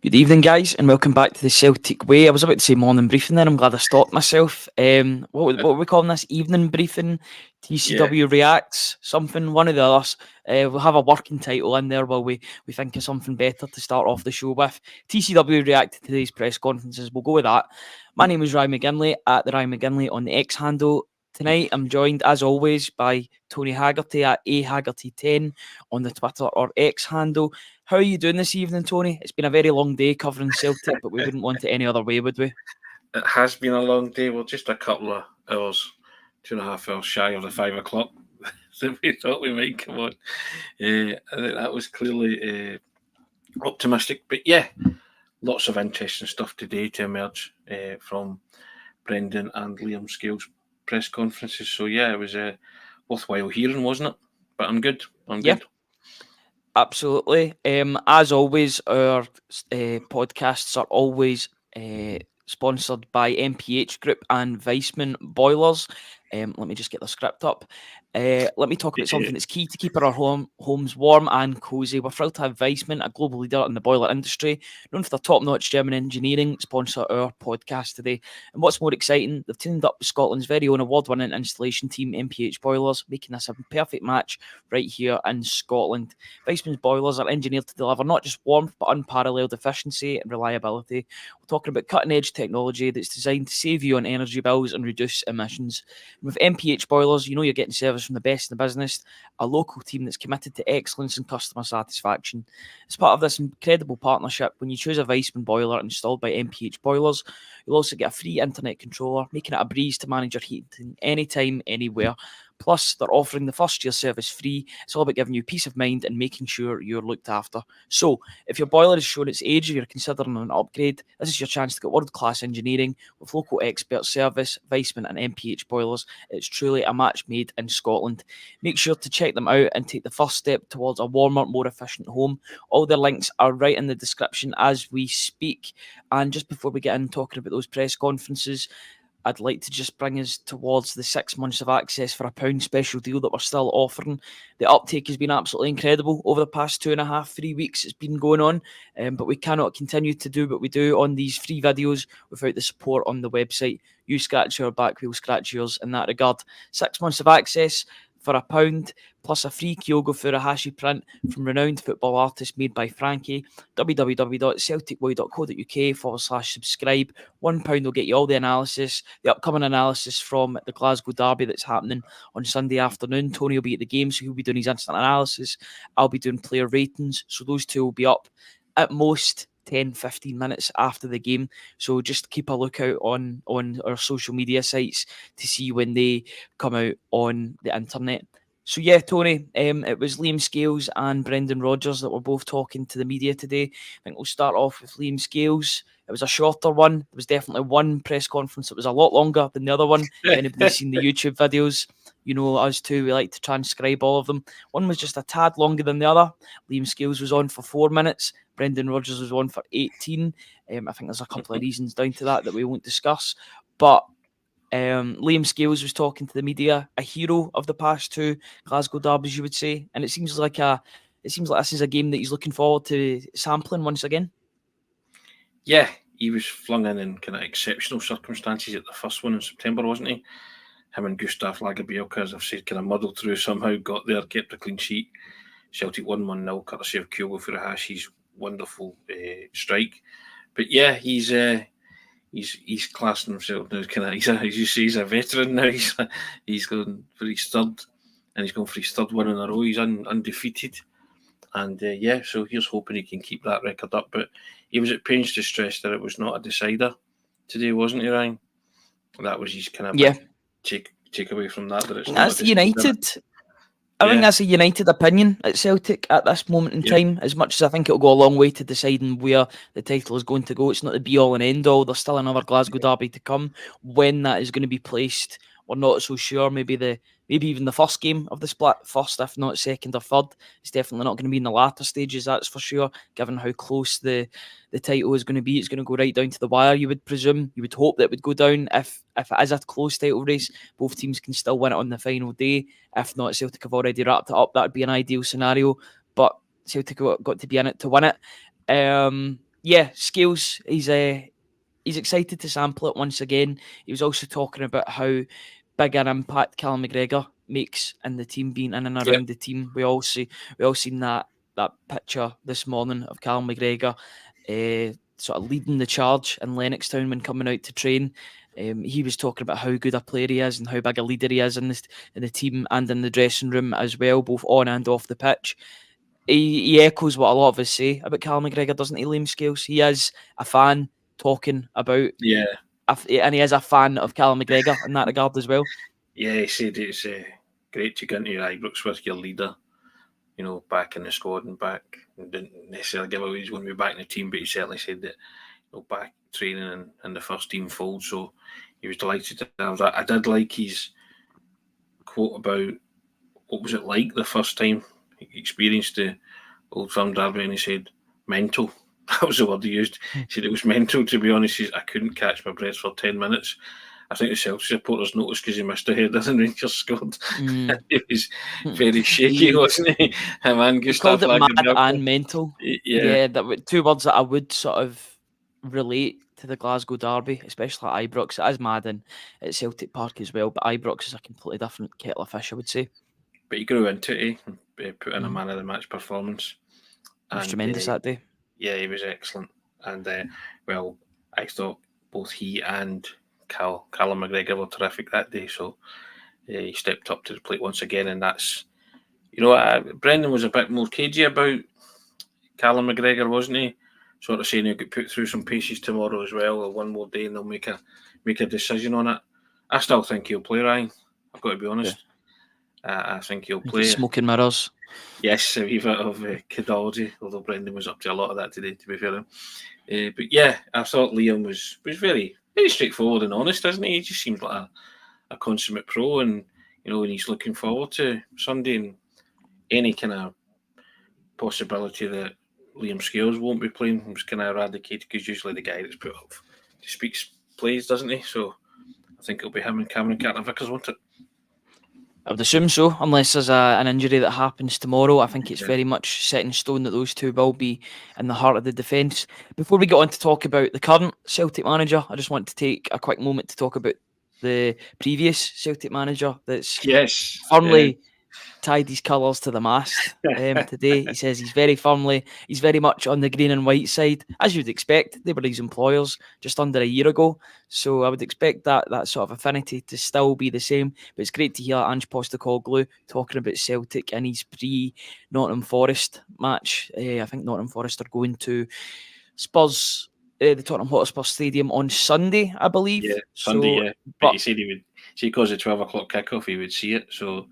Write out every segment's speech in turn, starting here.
Good evening, guys, and welcome back to the Celtic Way. I was about to say morning briefing then. I'm glad I stopped myself. What are we calling this? Evening briefing? TCW reacts? Something, one of the others. We'll have a working title in there while we think of something better to start off the show with. TCW react to today's press conferences. We'll go with that. My name is Ryan McGinley, at the Ryan McGinley on the X handle. Tonight, I'm joined, as always, by Tony Haggerty at ahaggerty10 on the Twitter or X handle. How are you doing this evening, Tony? It's been a very long day covering Celtic, but we wouldn't want it any other way, would we? It has been a long day. We're just a couple of hours, 2.5 hours shy of the 5 o'clock that we thought we might come on. I think that was clearly optimistic. But yeah, lots of interesting stuff today to emerge from Brendan and Liam Scales' press conferences. So yeah, it was worthwhile hearing, wasn't it? But I'm good. Yeah. Absolutely. As always, our podcasts are always sponsored by MPH Group and Weissman Boilers. Let me just get the script up. Let me talk about something that's key to keeping our homes warm and cosy. We're thrilled to have Weissman, a global leader in the boiler industry, known for their top-notch German engineering, sponsor our podcast today. And what's more exciting, they've teamed up with Scotland's very own award-winning installation team, MPH Boilers, making this a perfect match right here in Scotland. Weissman's boilers are engineered to deliver not just warmth, but unparalleled efficiency and reliability. We're talking about cutting-edge technology that's designed to save you on energy bills and reduce emissions. And with MPH Boilers, you know you're getting service from the best in the business, a local team that's committed to excellence and customer satisfaction. As part of this incredible partnership, when you choose a Weissman boiler installed by MPH Boilers, you'll also get a free internet controller, making it a breeze to manage your heating anytime, anywhere. Plus, they're offering the first year service free. It's all about giving you peace of mind and making sure you're looked after. So, if your boiler is showing its age or you're considering an upgrade, this is your chance to get world-class engineering with local expert service, Weissman and MPH Boilers. It's truly a match made in Scotland. Make sure to check them out and take the first step towards a warmer, more efficient home. All their links are right in the description as we speak. And just before we get in talking about those press conferences, I'd like to just bring us towards the 6 months of access for £1 special deal that we're still offering. The uptake has been absolutely incredible over the past 2.5, 3 weeks it's been going on, but we cannot continue to do what we do on these free videos without the support on the website. You scratch your back, we'll scratch yours in that regard. 6 months of access for £1, plus a free Kyogo Furuhashi print from renowned football artist made by Frankie. www.celticboy.co.uk/subscribe. £1 will get you all the analysis, the upcoming analysis from the Glasgow Derby that's happening on Sunday afternoon. Tony will be at the game, so he'll be doing his instant analysis. I'll be doing player ratings, so those two will be up at most 10-15 minutes after the game, so just keep a lookout on our social media sites to see when they come out on the internet. So yeah, Tony, it was Liam Scales and Brendan Rodgers that were both talking to the media today. I think we'll start off with Liam Scales. It was a shorter one. There was definitely one press conference that was a lot longer than the other one. If anybody's seen the YouTube videos, you know us too, we like to transcribe all of them. One was just a tad longer than the other. Liam Scales was on for 4 minutes. Brendan Rodgers was on for 18. I think there's a couple of reasons down to that we won't discuss. But Liam Scales was talking to the media, a hero of the past two Glasgow derbies, you would say. And it seems like this is a game that he's looking forward to sampling once again. Yeah, he was flung in kind of exceptional circumstances at the first one in September, wasn't he? Him and Gustav Lagerbielke, as I've said, kind of muddled through somehow, got there, kept a clean sheet. Celtic won 1-0, courtesy of Kyogo Furuhashi's wonderful strike. But yeah, he's classing himself now. He's a veteran now. He's going for his third, and he's going for his third win in a row. He's undefeated, and so here's hoping he can keep that record up. But he was at pains to stress that it was not a decider today, wasn't he, Ryan? That was his kind of take away from that. That it's that's the United. I think that's a united opinion at Celtic at this moment in time. As much as I think it'll go a long way to deciding where the title is going to go, it's not the be-all and end-all. There's still another Glasgow derby to come. When that is going to be placed, we're not so sure. Maybe even the first game of the split, first if not second or third. It's definitely not going to be in the latter stages, that's for sure, given how close the title is going to be. It's going to go right down to the wire, you would presume. You would hope that it would go down. If it is a close title race, both teams can still win it on the final day. If not, Celtic have already wrapped it up. That would be an ideal scenario, but Celtic have got to be in it to win it. Yeah, Scales. He's excited to sample it once again. He was also talking about how big an impact Callum McGregor makes in the team, being in and Yep. around the team. We all seen that picture this morning of Callum McGregor sort of leading the charge in Lennoxtown when coming out to train. He was talking about how good a player he is and how big a leader he is in the team and in the dressing room as well, both on and off the pitch. He echoes what a lot of us say about Callum McGregor, doesn't he, Liam Scales? He is a fan talking about, Yeah. and he is a fan of Callum McGregor in that regard as well. Yeah, he said it's great to go into Ibrox with your leader, back in the squad and back. And didn't necessarily give away he's going to be back in the team, but he certainly said that back training in the first team fold. So he was delighted to have that. I did like his quote about what was it like the first time he experienced the Old Firm derby, and he said mental. That was the word he used. He said it was mental, to be honest. I couldn't catch my breath for 10 minutes. I think the Celtic supporters noticed because he missed a header and Rangers scored. He was very shaky, wasn't he? Him and He called Gustav it mad Lagerbielke. and mental. Yeah. Yeah, that were two words that I would sort of relate to the Glasgow derby, especially at Ibrox. It is mad and at Celtic Park as well, but Ibrox is a completely different kettle of fish, I would say. But he grew into it, put in a man of the match performance. It was And tremendous that day. yeah, he was excellent. And well, I thought both he and Callum McGregor were terrific that day. So he stepped up to the plate once again, and that's Brendan was a bit more cagey about Callum McGregor, wasn't he? Sort of saying he'll get put through some paces tomorrow as well, or one more day, and they'll make a decision on it. I still think he'll play, Ryan. I've got to be honest. I think he'll play. Smoke and mirrors. Yes, a wee bit of kidology, although Brendan was up to a lot of that today, to be fair. But yeah, I thought Liam was very, very straightforward and honest, isn't he? He just seems like a consummate pro, and and he's looking forward to Sunday and any kind of possibility that Liam Scales won't be playing was kind of eradicated because usually the guy that's put up to speak plays, doesn't he? So I think it'll be him and Cameron Carter-Vickers, won't it? I would assume so, unless there's an injury that happens tomorrow. I think it's very much set in stone that those two will be in the heart of the defence. Before we get on to talk about the current Celtic manager, I just want to take a quick moment to talk about the previous Celtic manager that's firmly tied his colours to the mast today. He says he's very much on the green and white side, as you'd expect. They were his employers just under a year ago, so I would expect that sort of affinity to still be the same. But it's great to hear Ange Postecoglou talking about Celtic in his pre-Nottingham Forest match. I think Nottingham Forest are going to Spurs, the Tottenham Hotspur Stadium on Sunday, I believe. Yeah, Sunday, yeah. But he said he would, because of 12 o'clock kickoff, he would see it. So,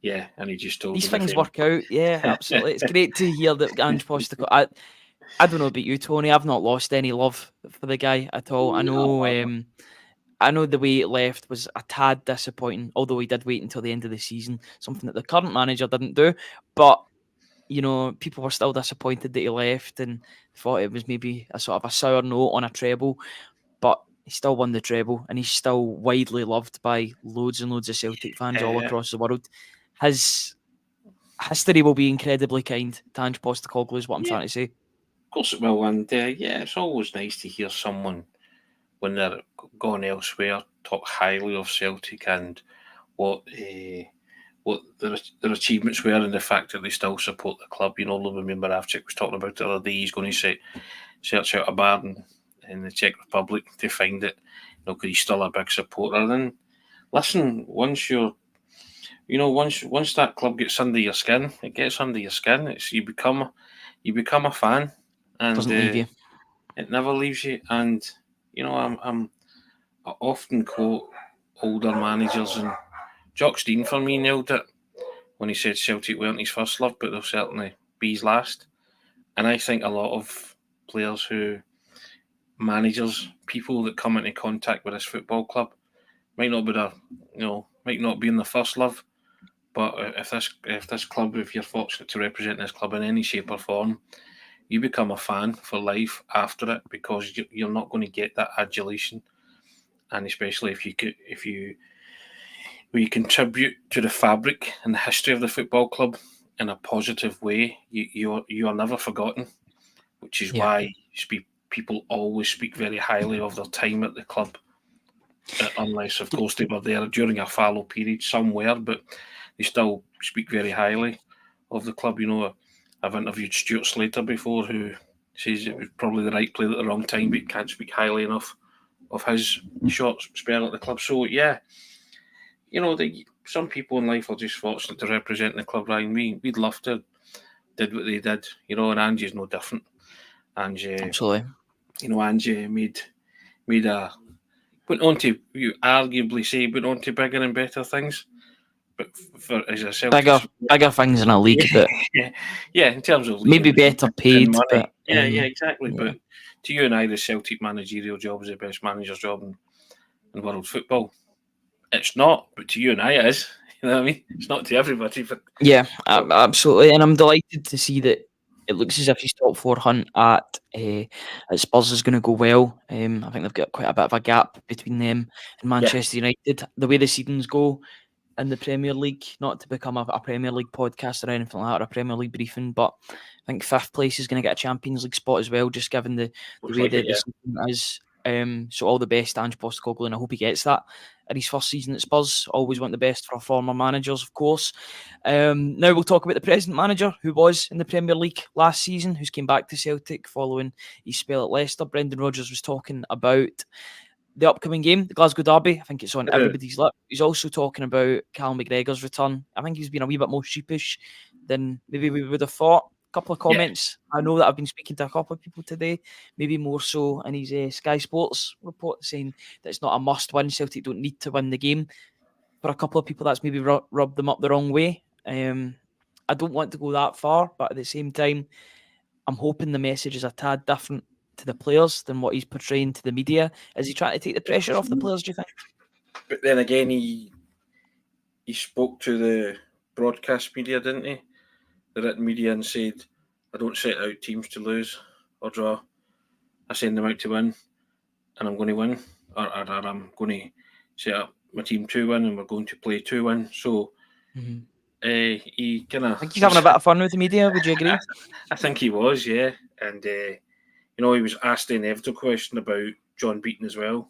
yeah, and he just told these things work out. Yeah, absolutely. It's great to hear that Ange Postecoglou. I don't know about you, Tony. I've not lost any love for the guy at all. I know the way it left was a tad disappointing, although he did wait until the end of the season, something that the current manager didn't do. But people were still disappointed that he left and thought it was maybe a sort of a sour note on a treble. But he still won the treble, and he's still widely loved by loads and loads of Celtic fans all across the world. His history will be incredibly kind to Ange Postecoglou, is what I'm trying to say. Of course it will, and it's always nice to hear someone, when they're gone elsewhere, talk highly of Celtic and what their achievements were, and the fact that they still support the club. Lumir Moravcik was talking about it the other day. He's going to search out a bar in the Czech Republic to find it, because he's still a big supporter. And listen, once that club gets under your skin, it gets under your skin. You become a fan, and doesn't leave you. It never leaves you. And I often quote older managers, and Jock Stein for me nailed it when he said Celtic weren't his first love, but they'll certainly be his last. And I think a lot of players managers, people that come into contact with this football club, might not be in the first love, but if this club, if you're fortunate to represent this club in any shape or form, you become a fan for life after it, because you're not going to get that adulation, and especially if you contribute to the fabric and the history of the football club in a positive way, you are never forgotten, which is why people always speak very highly of their time at the club, unless, of course, they were there during a fallow period somewhere, but they still speak very highly of the club. I've interviewed Stuart Slater before, who says it was probably the right player at the wrong time, but can't speak highly enough of his short spell at the club. So, yeah, some people in life are just fortunate to represent the club. Ryan, we'd love to did what they did, and Ange is no different. Ange, Absolutely. Ange made went on to, you arguably say, went on to bigger and better things. But as a Celtic, bigger things in a league, but yeah, in terms of maybe better paid, money, but yeah, exactly. Yeah. But to you and I, the Celtic managerial job is the best manager's job in world football. It's not, but to you and I, it is. You know what I mean? It's not to everybody, but yeah, absolutely. And I'm delighted to see that it looks as if his top four hunt at Spurs is going to go well. I think they've got quite a bit of a gap between them and Manchester United. The way the seasons go in the Premier League, not to become a Premier League podcast or anything like that, or a Premier League briefing, but I think fifth place is going to get a Champions League spot as well, just given the way the season is. So all the best, Ange Postecoglou, and I hope he gets that in his first season at Spurs. Always want the best for our former managers, of course. Now we'll talk about the present manager, who was in the Premier League last season, who's came back to Celtic following his spell at Leicester. Brendan Rodgers was talking about the upcoming game, the Glasgow Derby. I think it's on everybody's lip. He's also talking about Cal McGregor's return. I think he's been a wee bit more sheepish than maybe we would have thought. A couple of comments. I know that I've been speaking to a couple of people today, maybe more so in his Sky Sports report, saying that it's not a must-win. Celtic don't need to win the game. For a couple of people, that's maybe rubbed them up the wrong way. I don't want to go that far, but at the same time, I'm hoping the message is a tad different to the players than what he's portraying to the media. Is he trying to take the pressure off the players, do you think? But then again, he spoke to the broadcast media, didn't he? The written media, and said, I don't set out teams to lose or draw. I send them out to win, and I'm going to win. Or I'm going to set up my team to win, and we're going to play to win. So he kind of... I think he's having a bit of fun with the media, would you agree? I think he was, yeah. And, he was asked the inevitable question about John Beaton as well.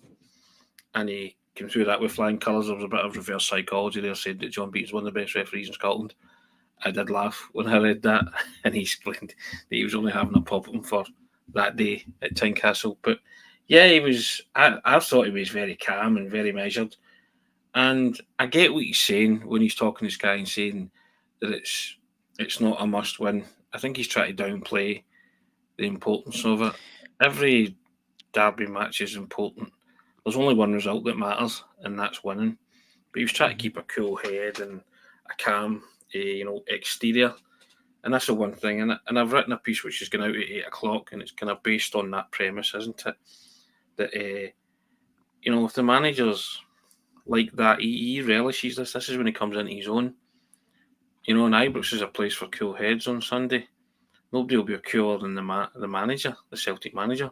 And he came through that with flying colours. There was a bit of reverse psychology there, said that John Beaton's one of the best referees in Scotland. I did laugh when I read that, and he explained that he was only having a pop at him for that day at Tynecastle. But yeah, he was. I thought he was very calm and very measured, and I get what he's saying when he's talking to Sky and saying that it's not a must win. I think he's trying to downplay the importance of it. Every derby match is important. There's only one result that matters, and that's winning. But he was trying to keep a cool head and a calm, exterior, and that's the one thing. And I've written a piece which is going out at 8:00, and it's kind of based on that premise, isn't it? That if the manager's like that, he relishes this. This is when he comes into his own. And Ibrox is a place for cool heads on Sunday. Nobody will be cooler than the manager, the Celtic manager.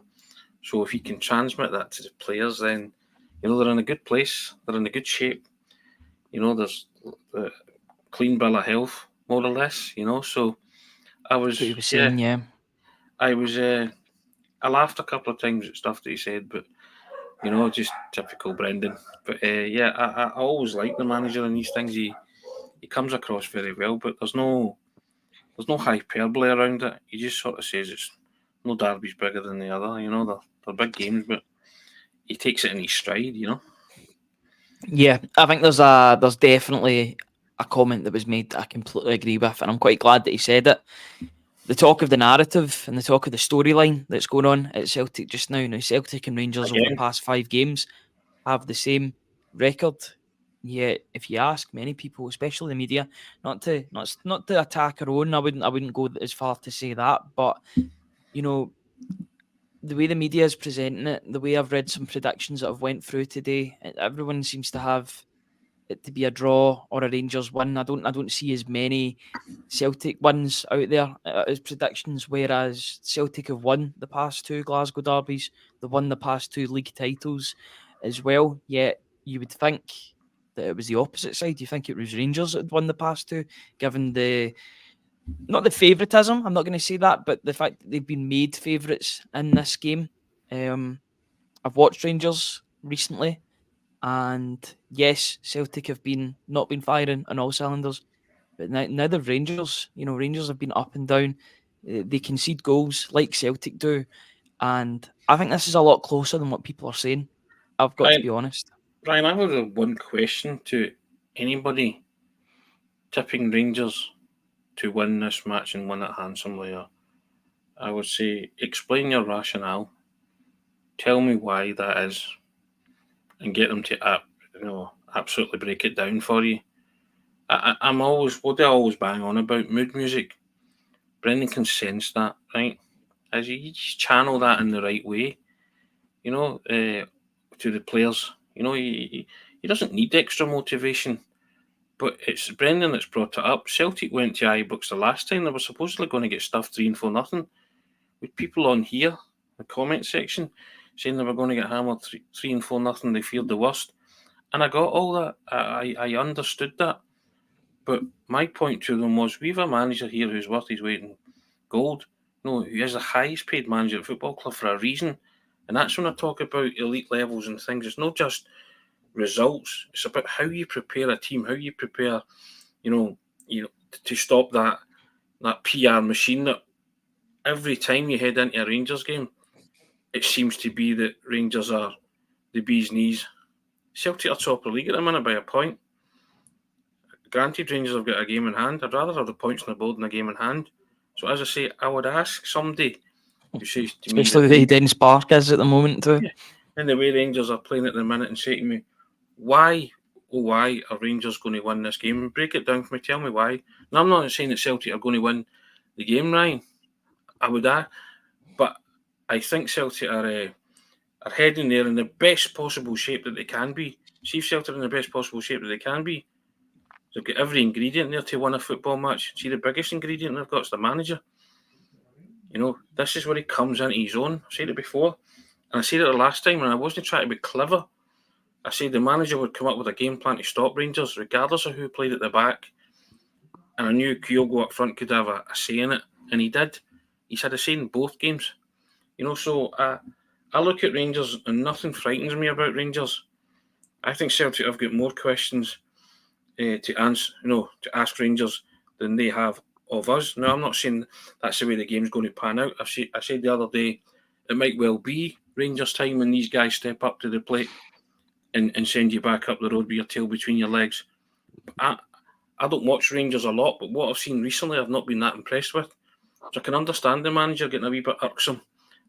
So if he can transmit that to the players, then they're in a good place. They're in a good shape. There's a clean bill of health, more or less. So I was. What he was saying, yeah. I was. I laughed a couple of times at stuff that he said, but just typical Brendan. But I always like the manager in these things. He comes across very well, but there's no hyperbole around it. He just sort of says it's no derby's bigger than the other. They're big games, but he takes it in his stride. Yeah, I think there's definitely a comment that was made that I completely agree with, and I'm quite glad that he said it. The talk of the narrative and the talk of the storyline that's going on at Celtic just now. Now, Celtic and Rangers over the past 5 games have the same record. Yet, if you ask many people, especially the media, not to attack our own, I wouldn't go as far to say that, but the way the media is presenting it, the way I've read some predictions that have went through today, everyone seems to have it to be a draw or a Rangers win. I don't see as many Celtic wins out there as predictions, whereas Celtic have won the past 2 Glasgow derbies, they've won the past 2 league titles as well. Yet you would think that it was the opposite side. You think it was Rangers that had won the past 2, given not the favouritism, I'm not going to say that, but the fact that they've been made favourites in this game. I've watched Rangers recently, and yes, Celtic have not been firing on all cylinders, but now the Rangers, Rangers have been up and down. They concede goals like Celtic do, and I think this is a lot closer than what people are saying. I've got to be honest. Brian, I have one question to anybody tipping Rangers to win this match and win it handsomely. I would say, explain your rationale. Tell me why that is, and get them to absolutely break it down for you. I'm always, what do I always bang on about? Mood music. Brendan can sense that, right? As you just channel that in the right way, to the players. He doesn't need extra motivation, but it's Brendan that's brought it up. Celtic went to Ibrox the last time. They were supposedly going to get stuffed 3-4-0. With people on here, the comment section, saying they were going to get hammered 3-4-0. They feared the worst. And I got all that. I understood that. But my point to them was, we have a manager here who's worth his weight in gold. No, he is the highest paid manager at football club for a reason. And that's when I talk about elite levels and things. It's not just results. It's about how you prepare a team, how you prepare, to stop that PR machine that every time you head into a Rangers game, it seems to be that Rangers are the bee's knees. Celtic are top of the league at the minute by a point. Granted, Rangers have got a game in hand. I'd rather have the points on the board than a game in hand. So, as I say, I would ask somebody who says to me, especially the way Dennis Park is at the moment too. Yeah, and the way Rangers are playing at the minute, and say to me, why are Rangers going to win this game? Break it down for me. Tell me why. Now, I'm not saying that Celtic are going to win the game, Ryan. I would ask, but I think Celtic are heading there in the best possible shape that they can be. See if Celtic are in the best possible shape that they can be. They've got every ingredient there to win a football match. See, the biggest ingredient they've got is the manager. This is where he comes into his own. I've said it before. And I said it the last time, and I wasn't trying to be clever. I said the manager would come up with a game plan to stop Rangers, regardless of who played at the back. And I knew Kyogo up front could have a say in it. And he did. He's had a say in both games. So I look at Rangers and nothing frightens me about Rangers. I think Celtic have got more questions to answer, to ask Rangers than they have of us. Now, I'm not saying that's the way the game's going to pan out. I said the other day, it might well be Rangers' time when these guys step up to the plate and send you back up the road with your tail between your legs. I don't watch Rangers a lot, but what I've seen recently, I've not been that impressed with. So I can understand the manager getting a wee bit irksome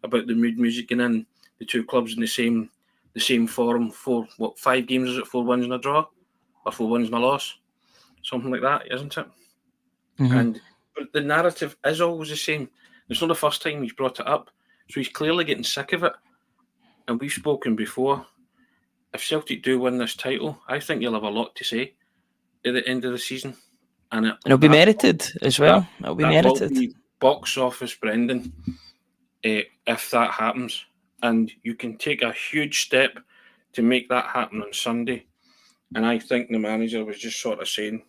about the mood music and in the two clubs in the same forum for 5 games, is it 4 wins and a draw? Or 4 wins and a loss? Something like that, isn't it? Mm-hmm. But the narrative is always the same. It's not the first time he's brought it up. So he's clearly getting sick of it. And we've spoken before. If Celtic do win this title, I think you'll have a lot to say at the end of the season. And it'll be merited as well. It'll be merited. Will be box office, Brendan, if that happens. And you can take a huge step to make that happen on Sunday. And I think the manager was just sort of saying,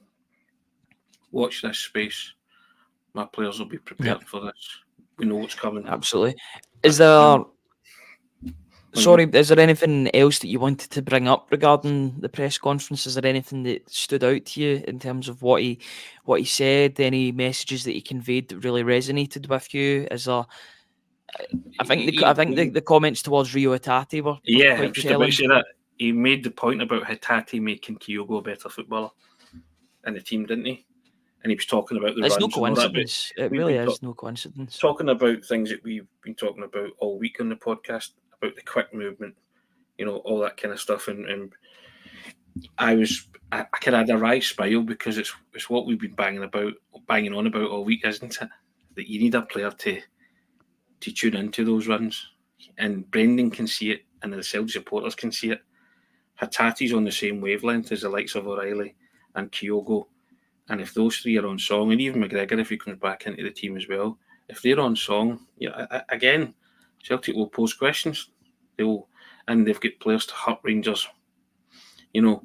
watch this space. My players will be prepared for this. We know what's coming. Absolutely. Is there anything else that you wanted to bring up regarding the press conference? Is there anything that stood out to you in terms of what he said? Any messages that he conveyed that really resonated with you? Is there? I think the comments towards Rio Hatate were quite just telling. about to say that. He made the point about Hatate making Kyogo a better footballer in the team, didn't he? And he was talking about the runs. It's no coincidence. It really is no coincidence. Talking about things that we've been talking about all week on the podcast, about the quick movement, all that kind of stuff. And I could have a wry smile because it's what we've been banging on about all week, isn't it? That you need a player to tune into those runs. And Brendan can see it, and the Celtic supporters can see it. Hatate's on the same wavelength as the likes of O'Reilly and Kyogo. And if those three are on song, and even McGregor, if he comes back into the team as well, if they're on song, again, Celtic will pose questions. And they've got players to hurt Rangers, and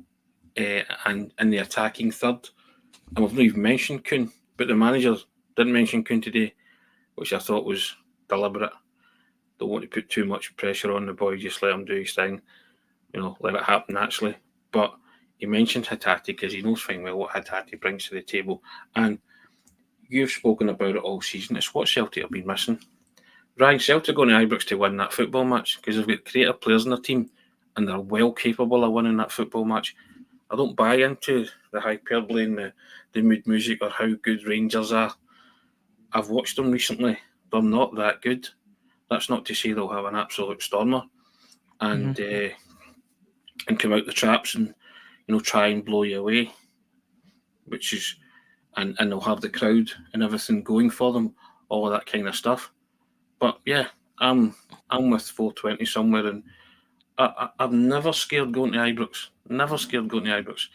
in the attacking third. And we've not even mentioned Kuhn, but the manager didn't mention Kuhn today, which I thought was deliberate. don't want to put too much pressure on the boy. Just let him do his thing. Let it happen naturally. But he mentioned Hatate because he knows fine well what Hatate brings to the table. And you've spoken about it all season. It's what Celtic have been missing. Ryan, Celtic are going to Ibrox to win that football match because they've got creative players in their team and they're well capable of winning that football match. I don't buy into the hyperbole and the mood music or how good Rangers are. I've watched them recently. They're not that good. That's not to say they'll have an absolute stormer and come out the traps and try and blow you away, which is and they'll have the crowd and everything going for them, all of that kind of stuff. But yeah, I'm with 420 somewhere, and I'm never scared going to Ibrox. Never scared going to Ibrox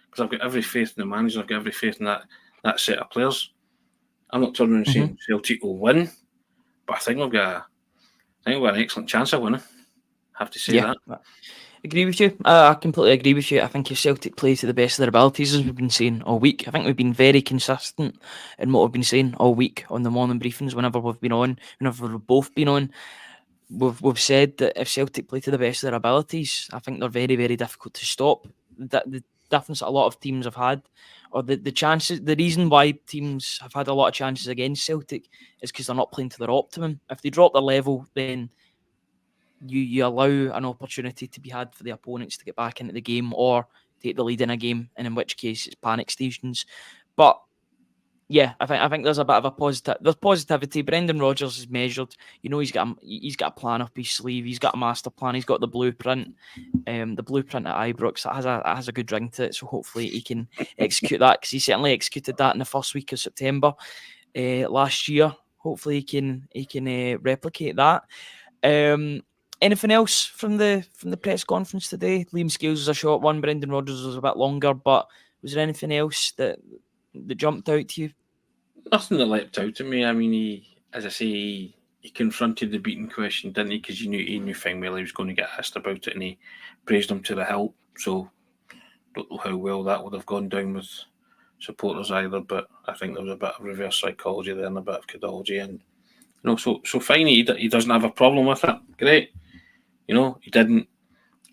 because I've got every faith in the manager. I've got every faith in that set of players. I'm not turning around saying Celtic will win, but I think we've got an excellent chance of winning. Have to say that. Agree with you. I completely agree with you. I think if Celtic play to the best of their abilities, as we've been saying all week, I think we've been very consistent in what we've been saying all week on the morning briefings. Whenever we've been on, whenever we've both been on, we've said that if Celtic play to the best of their abilities, I think they're very, very difficult to stop. The difference that a lot of teams have had, or the chances, the reason why teams have had a lot of chances against Celtic is because they're not playing to their optimum. If they drop their level, then you allow an opportunity to be had for the opponents to get back into the game or take the lead in a game, and in which case it's panic stations. But yeah, I think there's a bit of a positivity. Brendan Rodgers is measured. He's got a plan up his sleeve. He's got a master plan. He's got the blueprint. The blueprint at Ibrox that has a good ring to it. So hopefully he can execute that, because he certainly executed that in the first week of September last year. Hopefully he can replicate that. Anything else from the press conference today? Liam Scales was a short one. Brendan Rodgers was a bit longer. But was there anything else that jumped out to you? Nothing that leapt out to me. I mean, he confronted the beating question, didn't he? Because he knew fine well he was going to get asked about it, and he praised him to the hilt. So, don't know how well that would have gone down with supporters either. But I think there was a bit of reverse psychology there and a bit of codology, and so fine. He doesn't have a problem with it. Great. He didn't.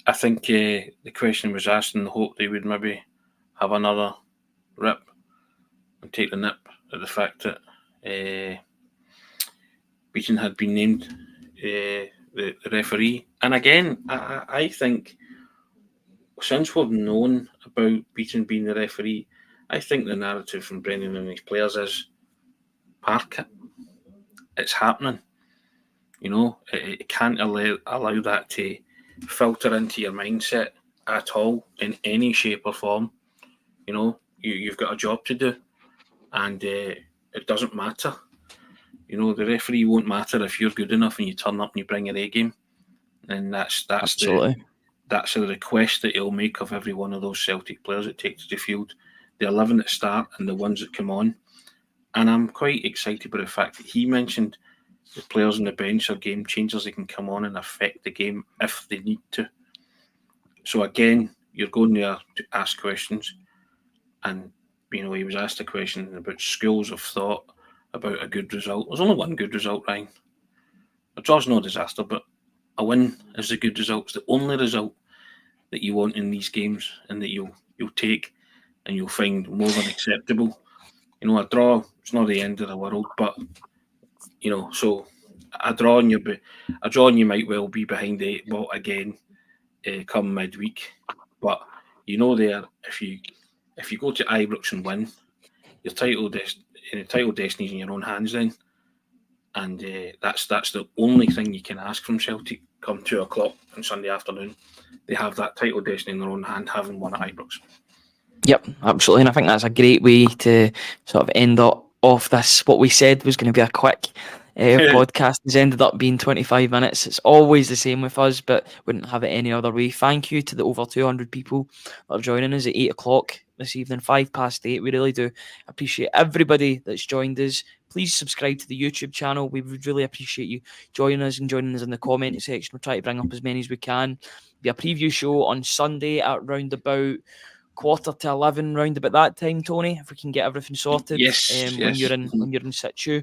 I think the question was asked in the hope they would maybe have another rip and take the nip at the fact that Beaton had been named the referee. And again, I think since we've known about Beaton being the referee, I think the narrative from Brendan and his players is park it. It's happening. It can't allow that to filter into your mindset at all in any shape or form. You've got a job to do, and it doesn't matter. The referee won't matter if you're good enough and you turn up and you bring your A game. And that's Absolutely. That's a request that he'll make of every one of those Celtic players that take to the field. The 11 that start and the ones that come on. And I'm quite excited by the fact that he mentioned the players on the bench are game changers. They can come on and affect the game if they need to. So again, you're going there to ask questions. And, he was asked a question about schools of thought about a good result. There's only one good result, Ryan. A draw's no disaster, but a win is a good result. It's the only result that you want in these games and that you'll take and you'll find more than acceptable. A draw, it's not the end of the world, but so a draw and you might well be behind the 8 ball again come midweek. But there, if you go to Ibrox and win, your title destiny's in your own hands then, and that's the only thing you can ask from Celtic come 2 o'clock on Sunday afternoon. They have that title destiny in their own hand, having won at Ibrox. Yep, absolutely. And I think that's a great way to sort of end off this. What we said was going to be a quick podcast has ended up being 25 minutes. It's always the same with us, but wouldn't have it any other way. Thank you to the over 200 people that are joining us at 8 o'clock this evening, 8:05. We really do appreciate everybody that's joined us. Please subscribe to the YouTube channel. We would really appreciate you joining us in the comment section. We'll try to bring up as many as we can. Be a preview show on Sunday at round about 11:15, round about that time, Tony, if we can get everything sorted. Yes. When you're in situ.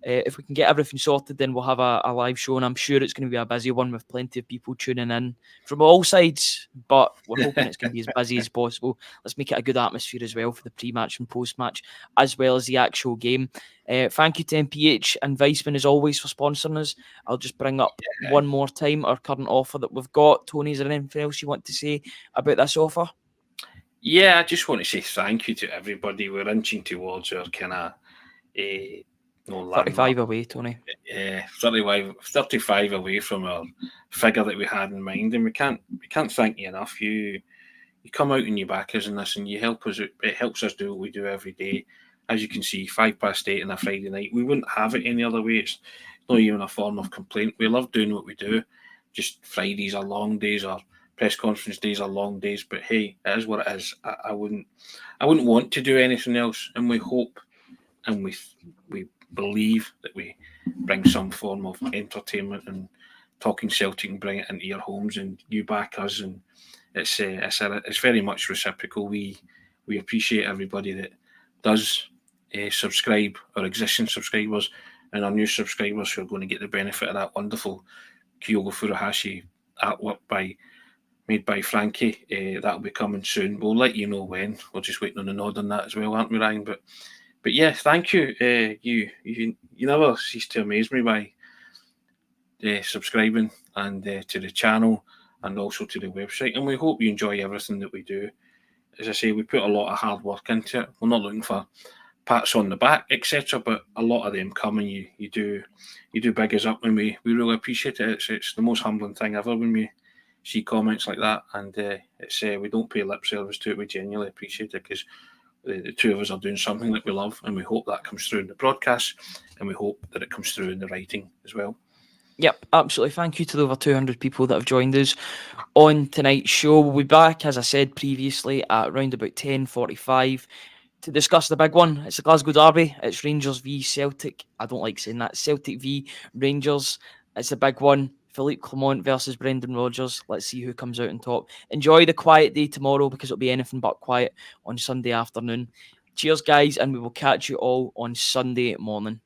If we can get everything sorted, then we'll have a live show, and I'm sure it's going to be a busy one with plenty of people tuning in from all sides. But we're hoping it's going to be as busy as possible. Let's make it a good atmosphere as well for the pre-match and post-match, as well as the actual game. Thank you to MPH and Weissman as always for sponsoring us. I'll just bring up one more time our current offer that we've got. Tony, is there anything else you want to say about this offer? Yeah, I just want to say thank you to everybody. We're inching towards our kind of 35 away, Tony. 35 away from our figure that we had in mind, and we can't thank you enough. You come out and you back us in this, and you help us. It helps us do what we do every day. As you can see, 8:05 on a Friday night, we wouldn't have it any other way. It's not even a form of complaint. We love doing what we do. Just Fridays are long days, or press conference days are long days. But hey, it is what it is. I wouldn't want to do anything else, and we hope and we believe that we bring some form of entertainment and talking Celtic and bring it into your homes, and you back us, and it's very much reciprocal. We appreciate everybody that does subscribe, our existing subscribers and our new subscribers who are going to get the benefit of that wonderful Kyogo Furuhashi artwork made by Frankie. That'll be coming soon. We'll let you know when. We're just waiting on a nod on that as well, aren't we, Ryan? But yeah, thank you. You never cease to amaze me by subscribing and to the channel and also to the website. And we hope you enjoy everything that we do. As I say, we put a lot of hard work into it. We're not looking for pats on the back, etc. But a lot of them come, and you do big us up, and we really appreciate it. It's the most humbling thing ever when we see comments like that, and it's we don't pay lip service to it. We genuinely appreciate it, because the two of us are doing something that we love, and we hope that comes through in the broadcast, and we hope that it comes through in the writing as well. Yep, absolutely. Thank you to the over 200 people that have joined us on tonight's show. We'll be back, as I said previously, at around about 10:45 to discuss the big one. It's the Glasgow Derby. It's Rangers v Celtic. I don't like saying that. Celtic v Rangers. It's a big one. Philippe Clement versus Brendan Rodgers. Let's see who comes out on top. Enjoy the quiet day tomorrow, because it'll be anything but quiet on Sunday afternoon. Cheers, guys, and we will catch you all on Sunday morning.